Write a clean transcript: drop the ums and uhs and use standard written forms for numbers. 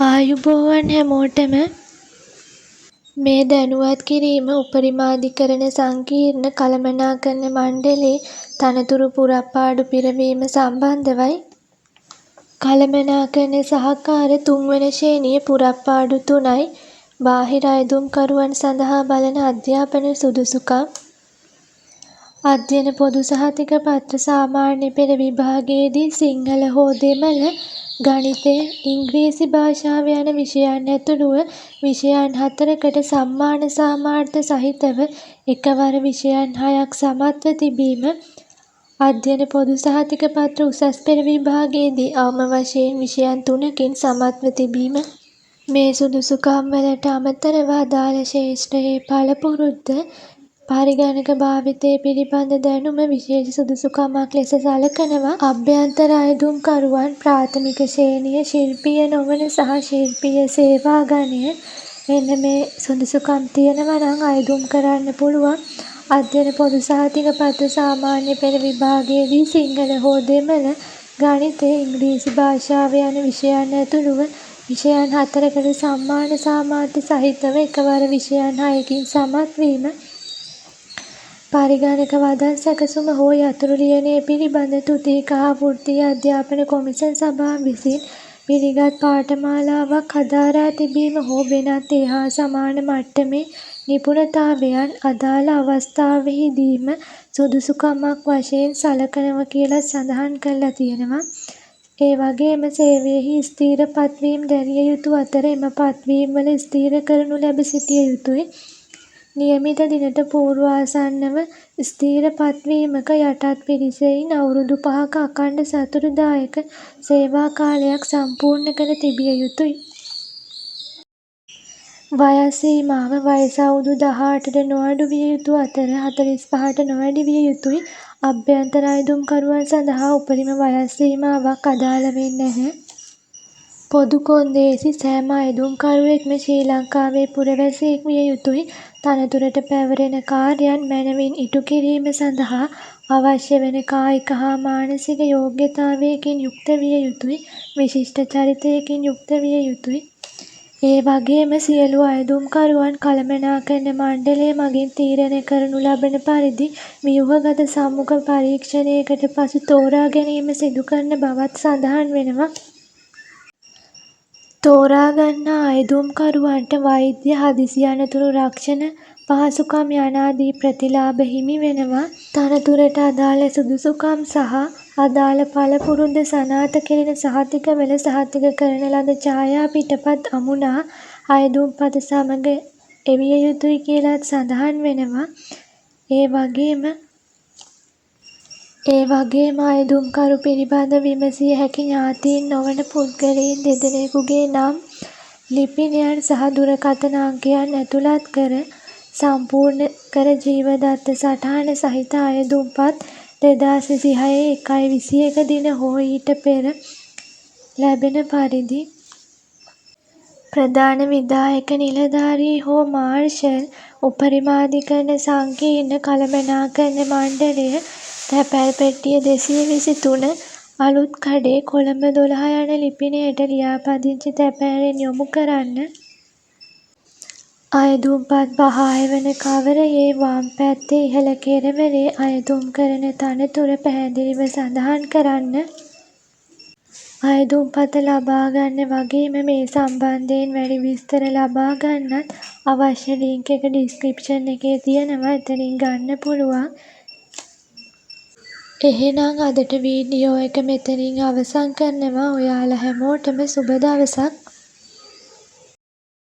ආයුබෝවන් හැමෝටම මේ දැනුවත් කිරීම උපරිමාධිකරණ සංකීර්ණ කළමනාකරණ මණ්ඩලයේ තනතුරු පුරප්පාඩු පිරවීම සම්බන්ධවයි. කළමනාකරණ සහකාර තුන්වන ශ්‍රේණිය පුරප්පාඩු 3යි. බාහිර අයදුම්කරුවන් සඳහා බලන අධ්‍යාපන සුදුසුකම්. අධ්‍යයන පොදු සහතික පත්‍ර සාමාන්‍ය පෙළ විභාගයේදී සිංහල හෝ දෙමළ, ගණිතය, ඉංග්‍රීසි භාෂාව යන විෂයන් ඇතුළුව විෂයන් 4කට සම්මාන සාමාර්ථ සහිතව එකවර විෂයන් 6ක් සමත්ව තිබීම. අධ්‍යයන පොදු සහතික පත්‍ර උසස් පෙළ විභාගයේදී අවම වශයෙන් විෂයන් 3කින් සමත්ව තිබීම. මේ සුදුසුකම් වලට අමතරව අදාළ ක්ෂේත්‍රයේ පළපුරුද්ද, පරිගණක භාවිතය පිළිබඳ දැනුම විශේෂ සුදුසුකමක් ලෙස සලකනවා. අභ්‍යන්තර අයදුම්කරුවන් ප්‍රාථමික ශ්‍රේණිය ශිල්පීය නොවන සහ ශිල්පීය සේවා ගණය මෙන්න මේ සුදුසුකම් තියෙනවා නම් අයදුම් කරන්න පුළුවන්. අධ්‍යයන පොදු සහතික පත්‍ර සාමාන්‍ය පෙළ විභාගයේදී සිංහල හෝ දෙමළ, ගණිතය, ඉංග්‍රීසි භාෂාව යන විෂයන් ඇතුළුව විෂයන් 4කට සම්මාන සාමාර්ථ සහිතව එකවර විෂයන් 6කින් සමත් වීම. පරිගණක වදන් සැකසුම හෝ යතුරු ලියනය පිළිබඳ තුතික හා වෘත්තීය අධ්‍යාපන කොමිසම් සභාව විසින් පිළිගත් පාඨමාලාවක් හදාරා තිබීම හෝ වෙනත් ඒ හා සමාන මට්ටමේ නිපුණතාවයන් අදාළ අවස්ථාවෙහිදීම සුදුසුකමක් වශයෙන් සලකනවා කියලා සඳහන් කරලා තියෙනවා. ඒ වගේම සේවයෙහි ස්ථීර පත්වීම් දැරිය යුතු අතර එම පත්වීම් වල ස්ථීර කරනු ලැබ සිටිය යුතුයි. නියමිත දිනට පූර්ව ආසන්නව ස්ථීර පත්වීමක යටත් පිරිසෙන් අවුරුදු 5ක අඛණ්ඩ සතුටුදායක සේවා කාලයක් සම්පූර්ණ කර තිබිය යුතුයි. වයස් සීමාව වයස අවුරුදු 18ට නොඅඩු විය යුතු අතර 45ට නොවැඩි විය යුතුයි. අභ්‍යන්තර අයදුම්කරුවන් සඳහා උපරිම වයස් සීමාවක් අදාළ වෙන්නේ නැහැ. පොදු කොන්දේසි සෑම අයදුම්කරුවෙක්ම ශ්‍රී ලංකාවේ පුරවැසියෙක් විය යුතුයි. තනතුරට පැවරෙන කාර්යයන් මැනවින් ඉටු කිරීම සඳහා අවශ්‍ය වන කායික හා මානසික යෝග්‍යතාවයකින් යුක්ත විය යුතුයි. විශිෂ්ට චරිතයකින් යුක්ත විය යුතුයි. ඒ වගේම සියලු අයදුම්කරුවන් කළමනාකරණ මණ්ඩලය මගින් තීරණය කරනු ලබන පරිදි ව්‍යුහගත සම්මුඛ පරීක්ෂණයකට පසු තෝරා ගැනීම සිදු කරන බවත් සඳහන් වෙනවා. තෝරා ගන්නා අයදුම්කරුවන්ට වෛද්‍ය, හදිසි අනතුරු රක්ෂණ පහසුකම් යනාදී ප්‍රතිලාභ හිමි වෙනවා. තනතුරට අදාළ සුදුසුකම් සහ අදාළ පළපුරුද්ද සනාථ කෙරෙන සහතිකවල සහතික කරන ලද ඡායා පිටපත් අමුණා අයදුම්පත සමග එවිය යුතුයි කියලත් සඳහන් වෙනවා. ඒ වගේම අයදුම්කරු පිළිබඳ විමසිය හැකි ඥාතීන් නොවන පුද්ගලයින් දෙදෙනෙකුගේ නම්, ලිපිනයන් සහ දුරකථන අංකයන් ඇතුළත් කර සම්පූර්ණ කර ජීවදත්ත සටහන සහිත අයදුම්පත් 2026 1/21 දින හෝ ඊට පෙර ලැබෙන පරිදි ප්‍රධාන විධායක නිලධාරී හෝ මාර්ෂල් උපරිමාධිකරණ සංකීර්ණ කළමනාකරණ මණ්ඩලය තැපැල් පෙට්ටිය 223 අලුත්කඩේ කොළඹ 12 යන ලිපිනයට ලියාපදිංචි තැපෑලෙන් යොමු කරන්න. අයදුම්පත් බහා එවන කවරයේ වම් පැත්තේ ඉහළ කෙළවරේ අයදුම් කරන තනතුර පැහැදිලිව සඳහන් කරන්න. අයදුම්පත ලබා ගන්න වගේම මේ සම්බන්ධයෙන් වැඩි විස්තර ලබා ගන්නත් අවශ්‍ය ලින්ක් එක ඩිස්ක්‍රිප්ෂන් එකේ තියෙනවා. එතනින් ගන්න පුළුවන්. එහෙනම් අදට වීඩියෝ එක මෙතනින් අවසන් කරනවා. ඔයාලා හැමෝටම සුබ දවසක්.